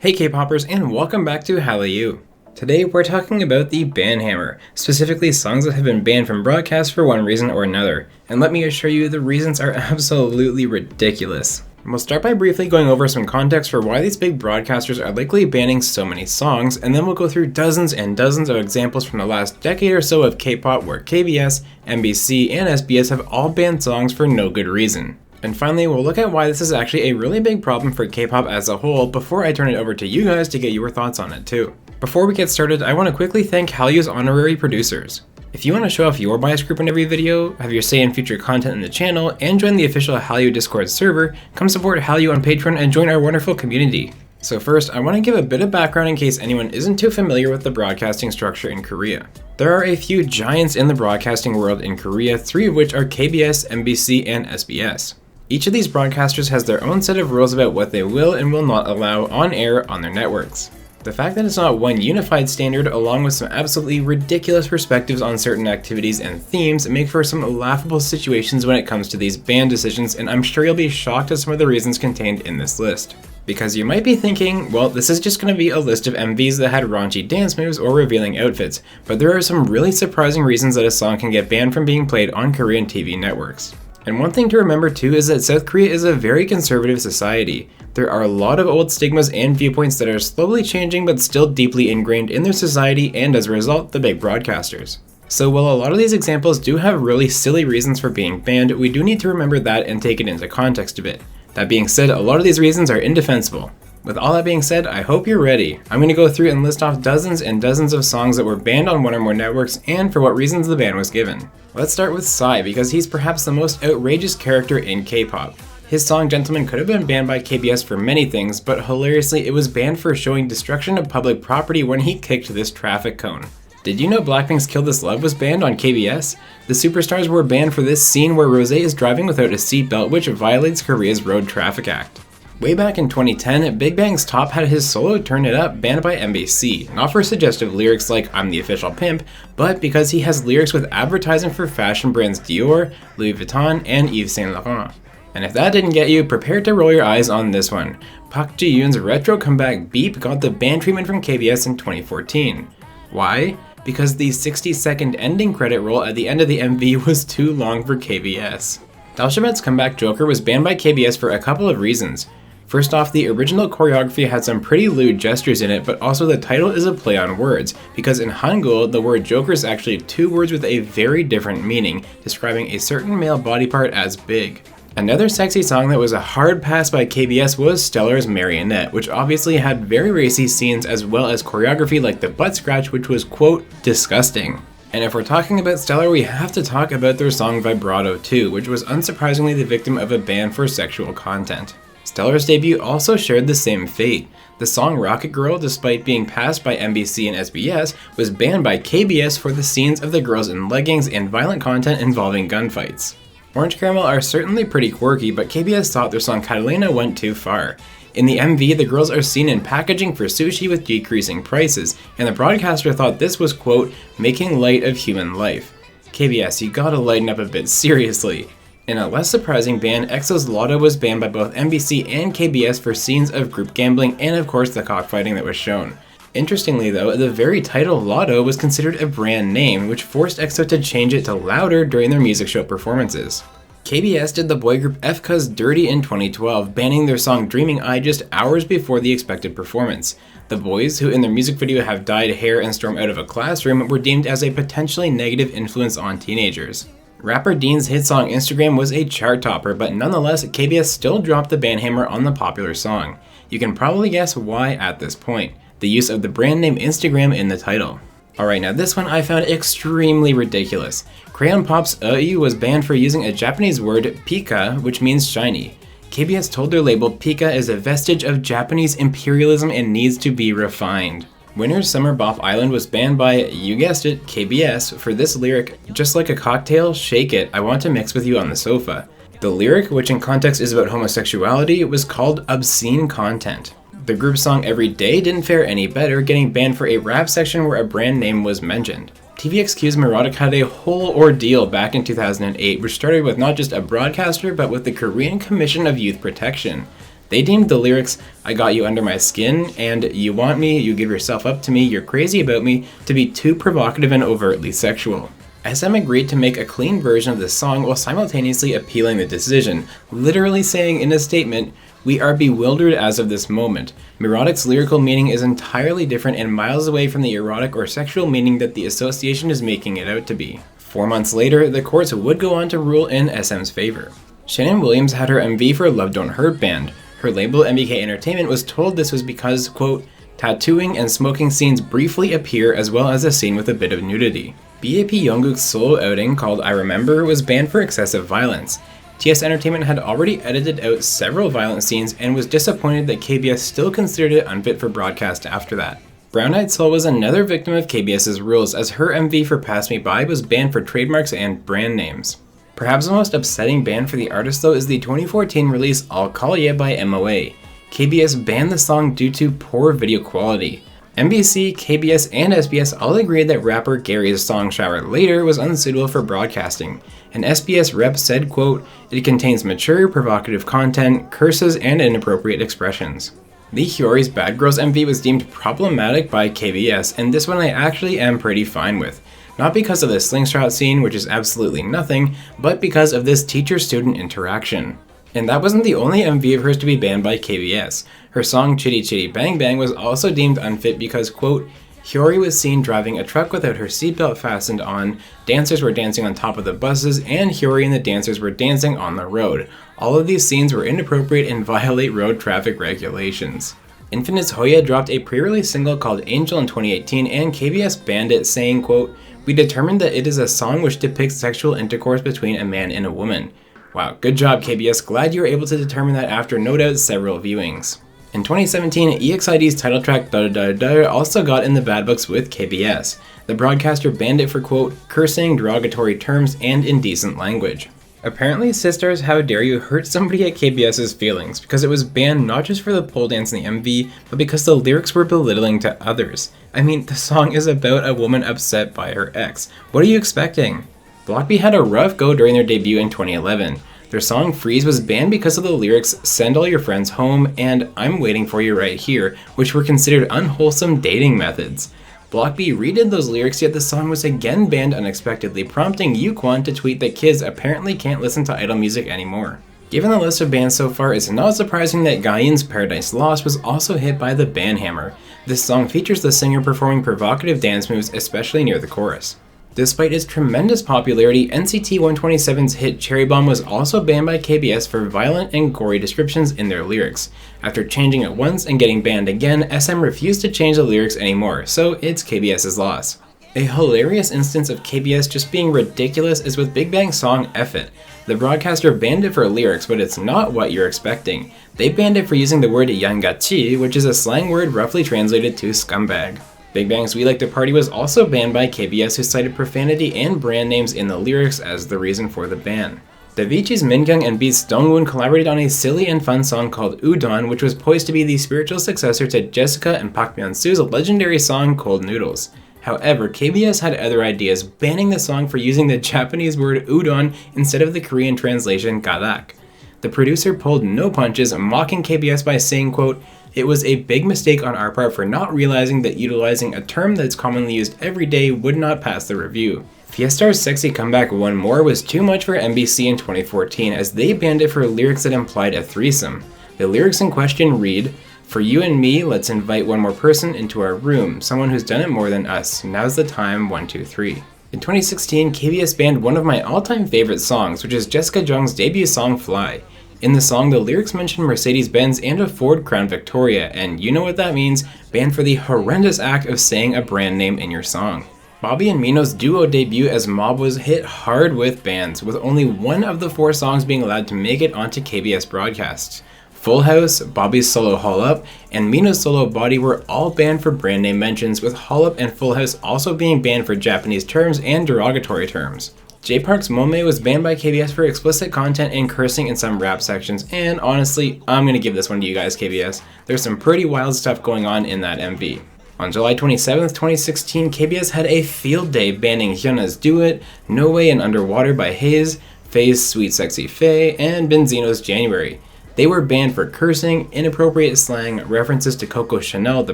Hey K-popers, and welcome back to Hallyu. Today we're talking about the ban hammer, specifically songs that have been banned from broadcast for one reason or another, and let me assure you the reasons are absolutely ridiculous. We'll start by briefly going over some context for why these big broadcasters are likely banning so many songs, and then we'll go through dozens and dozens of examples from the last decade or so of K-pop where KBS, MBC, and SBS have all banned songs for no good reason. And finally, we'll look at why this is actually a really big problem for K-pop as a whole before I turn it over to you guys to get your thoughts on it too. Before we get started, I want to quickly thank Hallyu's honorary producers. If you want to show off your bias group in every video, have your say in future content in the channel, and join the official Hallyu Discord server, come support Hallyu on Patreon and join our wonderful community. So first, I want to give a bit of background in case anyone isn't too familiar with the broadcasting structure in Korea. There are a few giants in the broadcasting world in Korea, three of which are KBS, MBC, and SBS. Each of these broadcasters has their own set of rules about what they will and will not allow on air on their networks. The fact that it's not one unified standard, along with some absolutely ridiculous perspectives on certain activities and themes, make for some laughable situations when it comes to these ban decisions, and I'm sure you'll be shocked at some of the reasons contained in this list. Because you might be thinking, well, this is just going to be a list of MVs that had raunchy dance moves or revealing outfits, but there are some really surprising reasons that a song can get banned from being played on Korean TV networks. And one thing to remember too is that South Korea is a very conservative society. There are a lot of old stigmas and viewpoints that are slowly changing but still deeply ingrained in their society, and as a result, the big broadcasters. So while a lot of these examples do have really silly reasons for being banned, we do need to remember that and take it into context a bit. That being said, a lot of these reasons are indefensible. With all that being said, I hope you're ready. I'm going to go through and list off dozens and dozens of songs that were banned on one or more networks and for what reasons the ban was given. Let's start with Psy, because he's perhaps the most outrageous character in K-pop. His song Gentleman could have been banned by KBS for many things, but hilariously it was banned for showing destruction of public property when he kicked this traffic cone. Did you know Blackpink's Kill This Love was banned on KBS? The superstars were banned for this scene where Rosé is driving without a seatbelt, which violates Korea's Road Traffic Act. Way back in 2010, Big Bang's Top had his solo Turn It Up banned by MBC, not for suggestive lyrics like I'm the official pimp, but because he has lyrics with advertising for fashion brands Dior, Louis Vuitton, and Yves Saint Laurent. And if that didn't get you, prepare to roll your eyes on this one. Park Ji-yoon's retro comeback Beep got the ban treatment from KBS in 2014. Why? Because the 60-second ending credit roll at the end of the MV was too long for KBS. Dalshabet's comeback Joker was banned by KBS for a couple of reasons. First off, the original choreography had some pretty lewd gestures in it, but also the title is a play on words, because in Hangul, the word Joker is actually two words with a very different meaning, describing a certain male body part as big. Another sexy song that was a hard pass by KBS was Stellar's Marionette, which obviously had very racy scenes as well as choreography like the butt scratch, which was, quote, disgusting. And if we're talking about Stellar, we have to talk about their song Vibrato too, which was unsurprisingly the victim of a ban for sexual content. Stellar's debut also shared the same fate. The song Rocket Girl, despite being passed by MBC and SBS, was banned by KBS for the scenes of the girls in leggings and violent content involving gunfights. Orange Caramel are certainly pretty quirky, but KBS thought their song Catalina went too far. In the MV, the girls are seen in packaging for sushi with decreasing prices, and the broadcaster thought this was, quote, making light of human life. KBS, you gotta lighten up a bit, seriously. In a less surprising ban, EXO's Lotto was banned by both MBC and KBS for scenes of group gambling and of course the cockfighting that was shown. Interestingly though, the very title Lotto was considered a brand name, which forced EXO to change it to Louder during their music show performances. KBS did the boy group FKA's Dirty in 2012, banning their song Dreaming Eye just hours before the expected performance. The boys, who in their music video have dyed hair and storm out of a classroom, were deemed as a potentially negative influence on teenagers. Rapper Dean's hit song Instagram was a chart topper, but nonetheless, KBS still dropped the ban hammer on the popular song. You can probably guess why at this point: the use of the brand name Instagram in the title. Alright, now this one I found extremely ridiculous. Crayon Pop's EU was banned for using a Japanese word pika, which means shiny. KBS told their label Pika is a vestige of Japanese imperialism and needs to be refined. Winner's Summer Bop Island was banned by, you guessed it, KBS for this lyric, just like a cocktail, shake it, I want to mix with you on the sofa. The lyric, which in context is about homosexuality, was called obscene content. The group song Every Day didn't fare any better, getting banned for a rap section where a brand name was mentioned. TVXQ's Neurotic had a whole ordeal back in 2008, which started with not just a broadcaster, but with the Korean Commission of Youth Protection. They deemed the lyrics, "I got you under my skin," and "You want me, you give yourself up to me, you're crazy about me," to be too provocative and overtly sexual. SM agreed to make a clean version of this song while simultaneously appealing the decision, literally saying in a statement, "We are bewildered as of this moment. Mirotic's lyrical meaning is entirely different and miles away from the erotic or sexual meaning that the association is making it out to be." 4 months later, the courts would go on to rule in SM's favor. Shannon Williams had her MV for Love Don't Hurt banned. Her label, MBK Entertainment, was told this was because, quote, "tattooing and smoking scenes briefly appear as well as a scene with a bit of nudity." BAP Jungkook's solo outing called I Remember was banned for excessive violence. TS Entertainment had already edited out several violent scenes and was disappointed that KBS still considered it unfit for broadcast after that. Brown Eyed Soul was another victim of KBS's rules, as her MV for Pass Me By was banned for trademarks and brand names. Perhaps the most upsetting ban for the artist though is the 2014 release I'll Call Ya by MOA. KBS banned the song due to poor video quality. MBC, KBS, and SBS all agreed that rapper Gary's song Shower Later was unsuitable for broadcasting. An SBS rep said, quote, "It contains mature, provocative content, curses, and inappropriate expressions." Lee Hyori's Bad Girls MV was deemed problematic by KBS, and this one I actually am pretty fine with. Not because of the slingshot scene, which is absolutely nothing, but because of this teacher-student interaction. And that wasn't the only MV of hers to be banned by KBS. Her song Chitty Chitty Bang Bang was also deemed unfit because, quote, "Hyori was seen driving a truck without her seatbelt fastened on, dancers were dancing on top of the buses, and Hyori and the dancers were dancing on the road. All of these scenes were inappropriate and violate road traffic regulations." Infinite's Hoya dropped a pre-release single called Angel in 2018, and KBS banned it, saying, quote, "We determined that it is a song which depicts sexual intercourse between a man and a woman." Wow, good job KBS, glad you were able to determine that after no doubt several viewings. In 2017, EXID's title track Da Da Da Da also got in the bad books with KBS. The broadcaster banned it for, quote, "cursing, derogatory terms, and indecent language." Apparently, Sisters How Dare You hurt somebody at KBS's feelings because it was banned not just for the pole dance in the MV, but because the lyrics were belittling to others. I mean, the song is about a woman upset by her ex. What are you expecting? Block B had a rough go during their debut in 2011. Their song Freeze was banned because of the lyrics "Send all your friends home" and "I'm waiting for you right here," which were considered unwholesome dating methods. Block B redid those lyrics, yet the song was again banned unexpectedly, prompting Yukwon to tweet that kids apparently can't listen to idol music anymore. Given the list of bans so far, it's not surprising that Gaien's Paradise Lost was also hit by the ban hammer. This song features the singer performing provocative dance moves, especially near the chorus. Despite its tremendous popularity, NCT 127's hit Cherry Bomb was also banned by KBS for violent and gory descriptions in their lyrics. After changing it once and getting banned again, SM refused to change the lyrics anymore, so it's KBS's loss. A hilarious instance of KBS just being ridiculous is with Big Bang's song F It. The broadcaster banned it for lyrics, but it's not what you're expecting. They banned it for using the word yangachi, which is a slang word roughly translated to scumbag. Big Bang's We Like to Party was also banned by KBS, who cited profanity and brand names in the lyrics as the reason for the ban. Davichi's Minkyung and Beast's Dongwon collaborated on a silly and fun song called Udon, which was poised to be the spiritual successor to Jessica and Park Byung-soo's legendary song Cold Noodles. However, KBS had other ideas, banning the song for using the Japanese word udon instead of the Korean translation gadak. The producer pulled no punches, mocking KBS by saying, quote, "It was a big mistake on our part for not realizing that utilizing a term that's commonly used every day would not pass the review." Fiestar's Sexy Comeback One More was too much for MBC in 2014, as they banned it for lyrics that implied a threesome. The lyrics in question read, "For you and me, let's invite one more person into our room, someone who's done it more than us. Now's the time, 1, 2, 3. In 2016, KBS banned one of my all-time favorite songs, which is Jessica Jung's debut song Fly. In the song, the lyrics mention Mercedes-Benz and a Ford Crown Victoria, and you know what that means, banned for the horrendous act of saying a brand name in your song. Bobby and Mino's duo debut as Mob was hit hard with bans, with only one of the 4 songs being allowed to make it onto KBS broadcasts. Full House, Bobby's solo Haul Up, and Mino's solo Body were all banned for brand name mentions, with Haul Up and Full House also being banned for Japanese terms and derogatory terms. J Park's Mome was banned by KBS for explicit content and cursing in some rap sections, and honestly, I'm gonna give this one to you guys, KBS. There's some pretty wild stuff going on in that MV. On July 27th, 2016, KBS had a field day banning Hyuna's Do It, No Way and Underwater by Haze, Faye's Sweet Sexy Faye, and Benzino's January. They were banned for cursing, inappropriate slang, references to Coco Chanel the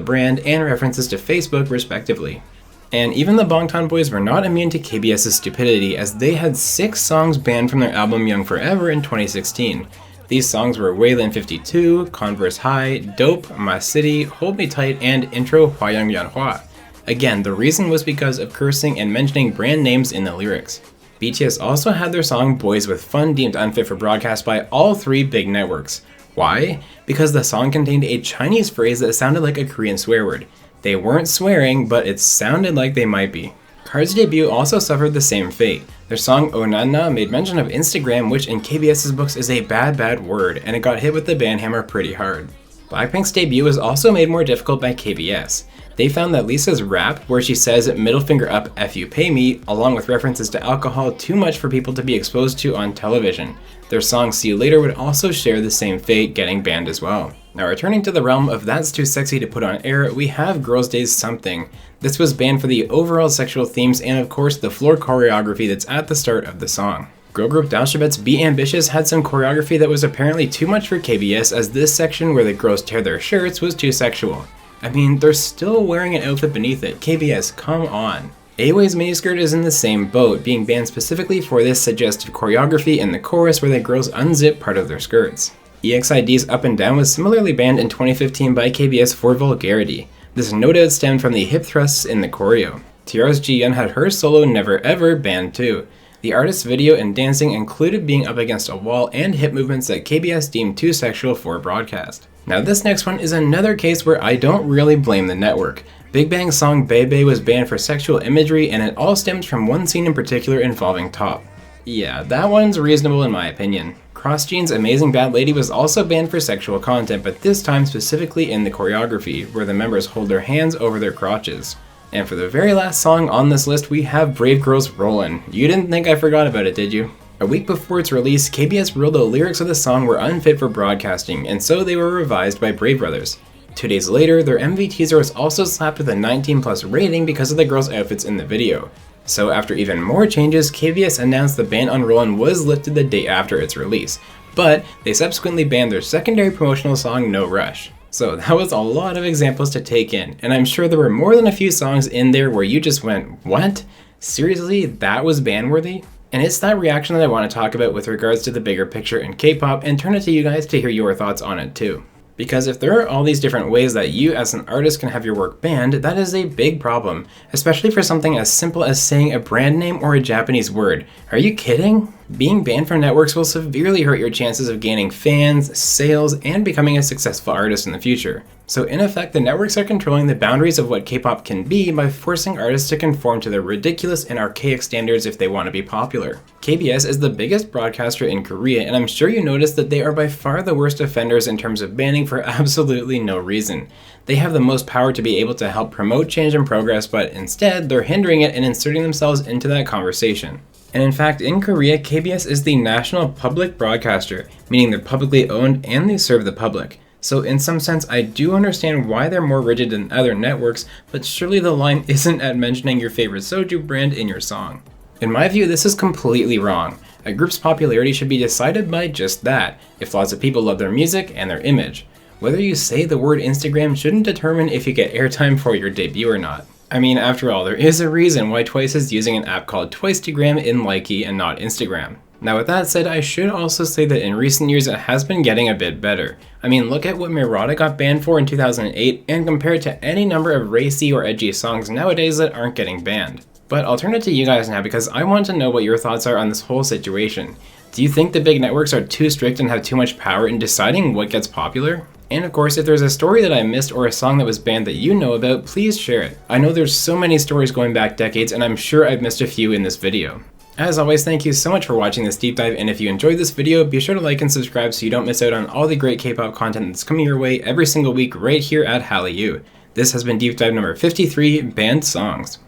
brand, and references to Facebook respectively. And even the Bangtan Boys were not immune to KBS's stupidity, as they had 6 songs banned from their album Young Forever in 2016. These songs were Wayland 52, Converse High, Dope, My City, Hold Me Tight, and Intro Huayang Yanhua. Again, the reason was because of cursing and mentioning brand names in the lyrics. BTS also had their song Boys with Fun deemed unfit for broadcast by all 3 big networks. Why? Because the song contained a Chinese phrase that sounded like a Korean swear word. They weren't swearing, but it sounded like they might be. KARD's debut also suffered the same fate. Their song Onana made mention of Instagram, which in KBS's books is a bad word, and it got hit with the ban hammer pretty hard. Blackpink's debut was also made more difficult by KBS. They found that Lisa's rap, where she says middle finger up F you pay me, along with references to alcohol, too much for people to be exposed to on television. Their song See You Later would also share the same fate, getting banned as well. Now returning to the realm of That's Too Sexy to Put on Air, we have Girls' Day's Something. This was banned for the overall sexual themes and of course the floor choreography that's at the start of the song. Girl group Dalshabet's Be Ambitious had some choreography that was apparently too much for KBS, as this section where the girls tear their shirts was too sexual. I mean, they're still wearing an outfit beneath it. KBS, come on. AWA's miniskirt is in the same boat, being banned specifically for this suggestive choreography in the chorus where the girls unzip part of their skirts. EXID's Up and Down was similarly banned in 2015 by KBS for vulgarity. This no doubt stemmed from the hip thrusts in the choreo. Tiara's Ji-yeon had her solo Never Ever banned too. The artist's video and dancing included being up against a wall and hip movements that KBS deemed too sexual for broadcast. Now this next one is another case where I don't really blame the network. Big Bang's song Bebe was banned for sexual imagery, and it all stems from one scene in particular involving Top. Yeah, that one's reasonable in my opinion. Cross Jeans' Amazing Bad Lady was also banned for sexual content, but this time specifically in the choreography, where the members hold their hands over their crotches. And for the very last song on this list, we have Brave Girls Rollin'. You didn't think I forgot about it, did you? A week before its release, KBS ruled the lyrics of the song were unfit for broadcasting, and so they were revised by Brave Brothers. 2 days later, their MV teaser was also slapped with a 19+ rating because of the girls' outfits in the video. So after even more changes, KBS announced the ban on Rollin' was lifted the day after its release, but they subsequently banned their secondary promotional song No Rush. So that was a lot of examples to take in, and I'm sure there were more than a few songs in there where you just went, what? Seriously, that was ban-worthy? And it's that reaction that I want to talk about with regards to the bigger picture in K-pop, and turn it to you guys to hear your thoughts on it too. Because if there are all these different ways that you as an artist can have your work banned, that is a big problem, especially for something as simple as saying a brand name or a Japanese word. Are you kidding? Being banned from networks will severely hurt your chances of gaining fans, sales, and becoming a successful artist in the future. So in effect, the networks are controlling the boundaries of what K-pop can be by forcing artists to conform to their ridiculous and archaic standards if they want to be popular. KBS is the biggest broadcaster in Korea, and I'm sure you noticed that they are by far the worst offenders in terms of banning for absolutely no reason. They have the most power to be able to help promote change and progress, but instead, they're hindering it and inserting themselves into that conversation. And in fact, in Korea, KBS is the national public broadcaster, meaning they're publicly owned and they serve the public. So in some sense, I do understand why they're more rigid than other networks, but surely the line isn't at mentioning your favorite soju brand in your song. In my view, this is completely wrong. A group's popularity should be decided by just that, if lots of people love their music and their image. Whether you say the word Instagram shouldn't determine if you get airtime for your debut or not. I mean, after all, there is a reason why Twice is using an app called Twicetagram in Likey and not Instagram. Now with that said, I should also say that in recent years it has been getting a bit better. I mean, look at what Mirada got banned for in 2008 and compare it to any number of racy or edgy songs nowadays that aren't getting banned. But I'll turn it to you guys now because I want to know what your thoughts are on this whole situation. Do you think the big networks are too strict and have too much power in deciding what gets popular? And of course, if there's a story that I missed or a song that was banned that you know about, please share it. I know there's so many stories going back decades, and I'm sure I've missed a few in this video. As always, thank you so much for watching this deep dive, and if you enjoyed this video, be sure to like and subscribe so you don't miss out on all the great K-pop content that's coming your way every single week right here at Hallyu. This has been deep dive number 53, Banned Songs.